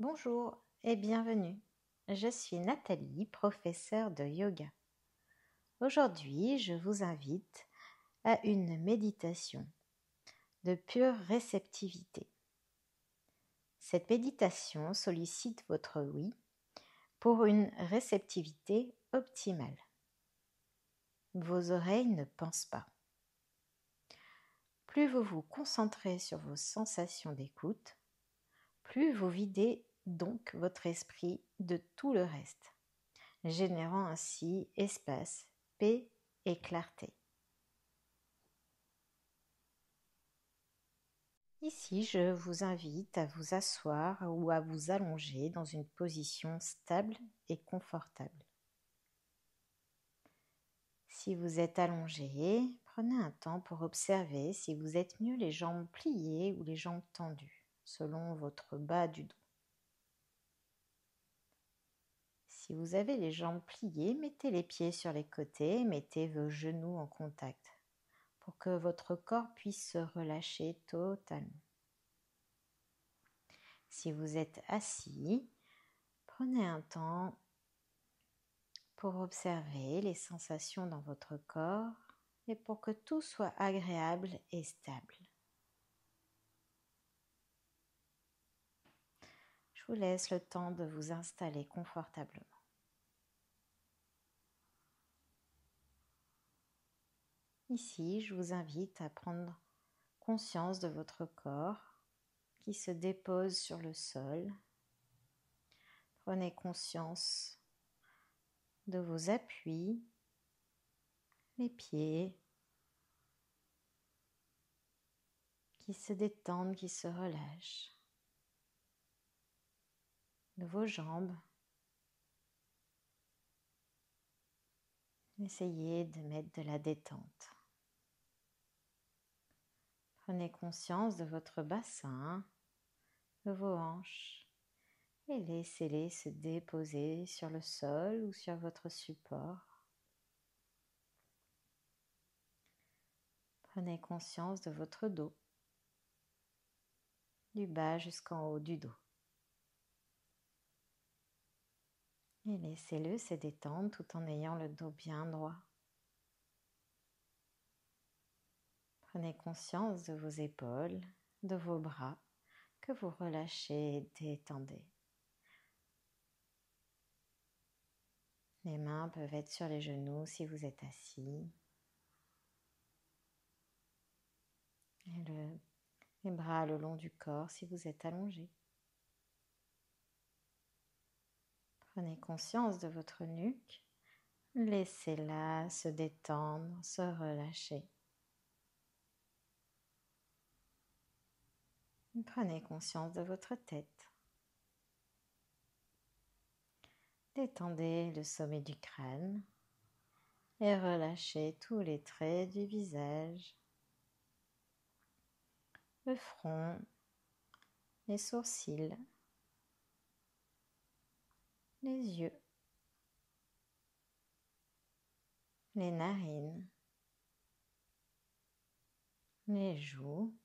Bonjour et bienvenue. Je suis Nathalie, professeure de yoga. Aujourd'hui, je vous invite à une méditation de pure réceptivité. Cette méditation sollicite votre oui pour une réceptivité optimale. Vos oreilles ne pensent pas. Plus vous vous concentrez sur vos sensations d'écoute, plus vous videz donc votre esprit de tout le reste, générant ainsi espace, paix et clarté. Ici, je vous invite à vous asseoir ou à vous allonger dans une position stable et confortable. Si vous êtes allongé, prenez un temps pour observer si vous êtes mieux les jambes pliées ou les jambes tendues, selon votre bas du dos. Si vous avez les jambes pliées, mettez les pieds sur les côtés et mettez vos genoux en contact pour que votre corps puisse se relâcher totalement. Si vous êtes assis, prenez un temps pour observer les sensations dans votre corps et pour que tout soit agréable et stable. Je vous laisse le temps de vous installer confortablement. Ici, je vous invite à prendre conscience de votre corps qui se dépose sur le sol. Prenez conscience de vos appuis, les pieds qui se détendent, qui se relâchent, de vos jambes. Essayez de mettre de la détente. Prenez conscience de votre bassin, de vos hanches et laissez-les se déposer sur le sol ou sur votre support. Prenez conscience de votre dos, du bas jusqu'en haut du dos. Et laissez-le se détendre tout en ayant le dos bien droit. Prenez conscience de vos épaules, de vos bras que vous relâchez et détendez. Les mains peuvent être sur les genoux si vous êtes assis. Et les bras le long du corps si vous êtes allongé. Prenez conscience de votre nuque. Laissez-la se détendre, se relâcher. Prenez conscience de votre tête. Détendez le sommet du crâne et relâchez tous les traits du visage, le front, les sourcils, les yeux, les narines, les joues.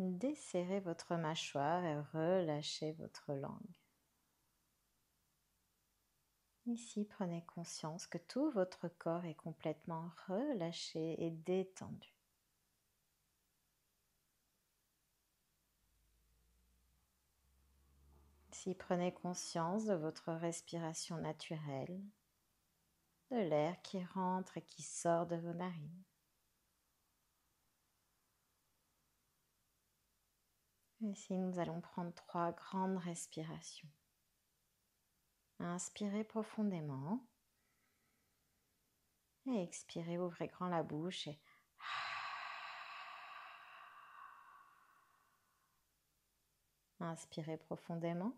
Desserrez votre mâchoire et relâchez votre langue. Ici, prenez conscience que tout votre corps est complètement relâché et détendu. Ici, prenez conscience de votre respiration naturelle, de l'air qui rentre et qui sort de vos narines. Ici, nous allons prendre 3 grandes respirations. Inspirez profondément et expirez, ouvrez grand la bouche et inspirez profondément.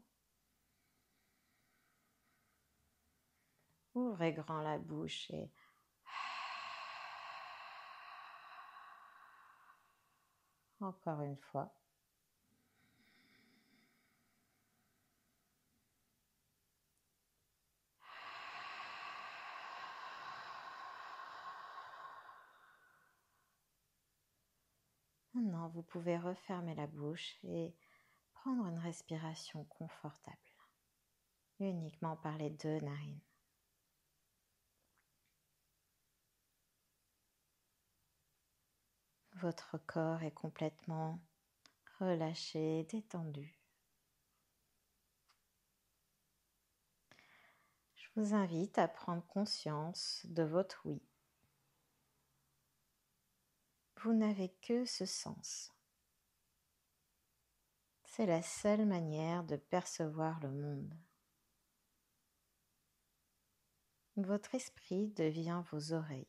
Ouvrez grand la bouche et encore une fois. Maintenant, vous pouvez refermer la bouche et prendre une respiration confortable, uniquement par les deux narines. Votre corps est complètement relâché, détendu. Je vous invite à prendre conscience de votre oui. Vous n'avez que ce sens. C'est la seule manière de percevoir le monde. Votre esprit devient vos oreilles.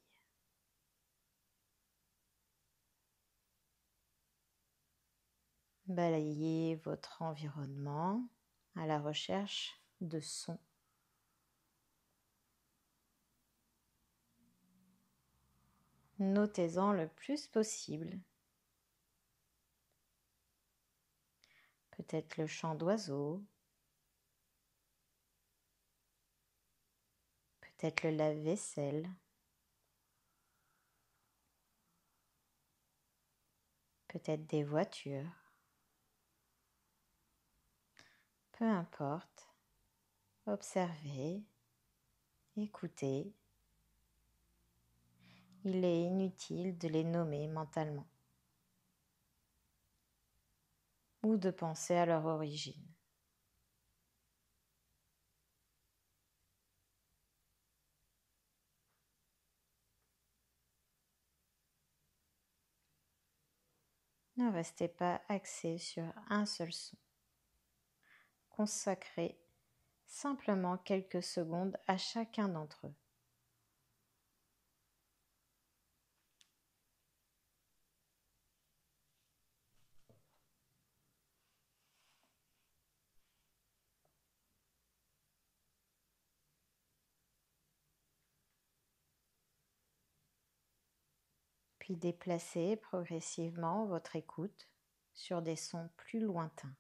Balayez votre environnement à la recherche de sons. Notez-en le plus possible. Peut-être le chant d'oiseaux, peut-être le lave-vaisselle, peut-être des voitures. Peu importe, observez, écoutez. Il est inutile de les nommer mentalement ou de penser à leur origine. Ne restez pas axé sur un seul son. Consacrez simplement quelques secondes à chacun d'entre eux. Puis déplacez progressivement votre écoute sur des sons plus lointains.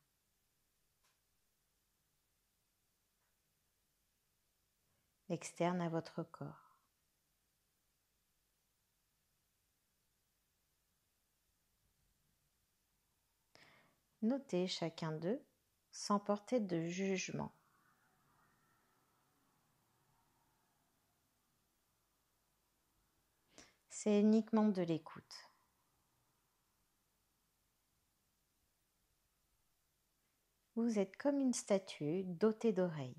Externes à votre corps. Notez chacun d'eux sans porter de jugement. C'est uniquement de l'écoute. Vous êtes comme une statue dotée d'oreilles.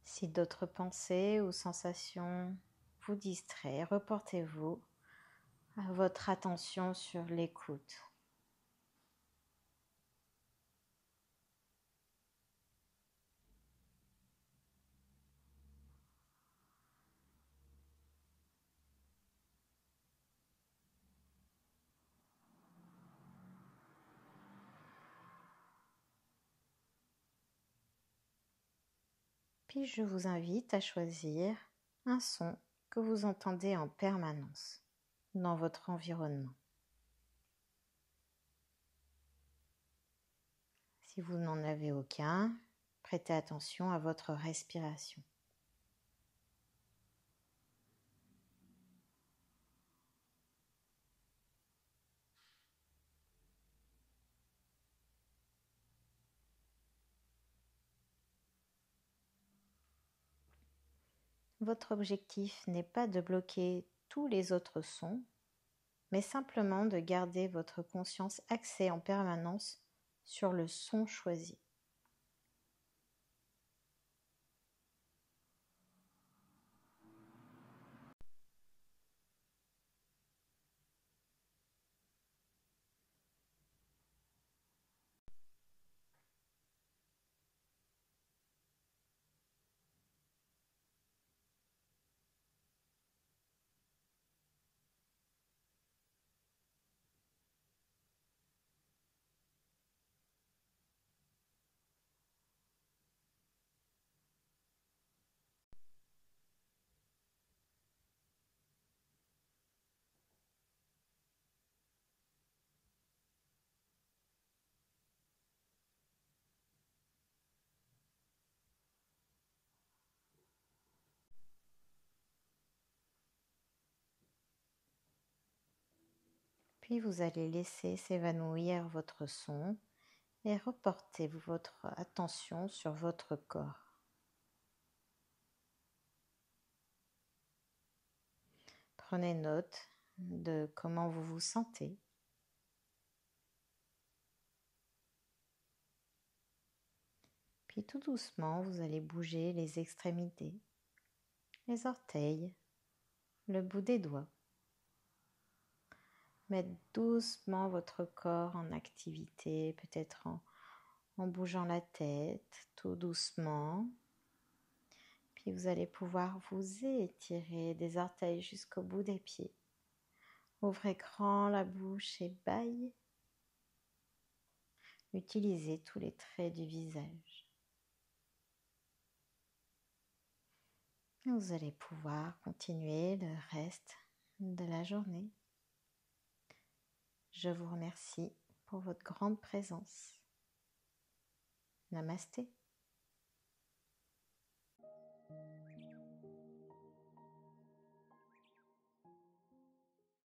Si d'autres pensées ou sensations vous distraient, reportez-vous à votre attention sur l'écoute. Puis je vous invite à choisir un son que vous entendez en permanence dans votre environnement. Si vous n'en avez aucun, prêtez attention à votre respiration. Votre objectif n'est pas de bloquer tous les autres sons, mais simplement de garder votre conscience axée en permanence sur le son choisi. Puis vous allez laisser s'évanouir votre son et reporter votre attention sur votre corps. Prenez note de comment vous vous sentez. Puis tout doucement, vous allez bouger les extrémités, les orteils, le bout des doigts. Mettre doucement votre corps en activité, peut-être en bougeant la tête, tout doucement. Puis vous allez pouvoir vous étirer des orteils jusqu'au bout des pieds. Ouvrez grand la bouche et bâillez. Utilisez tous les traits du visage. Et vous allez pouvoir continuer le reste de la journée. Je vous remercie pour votre grande présence. Namasté.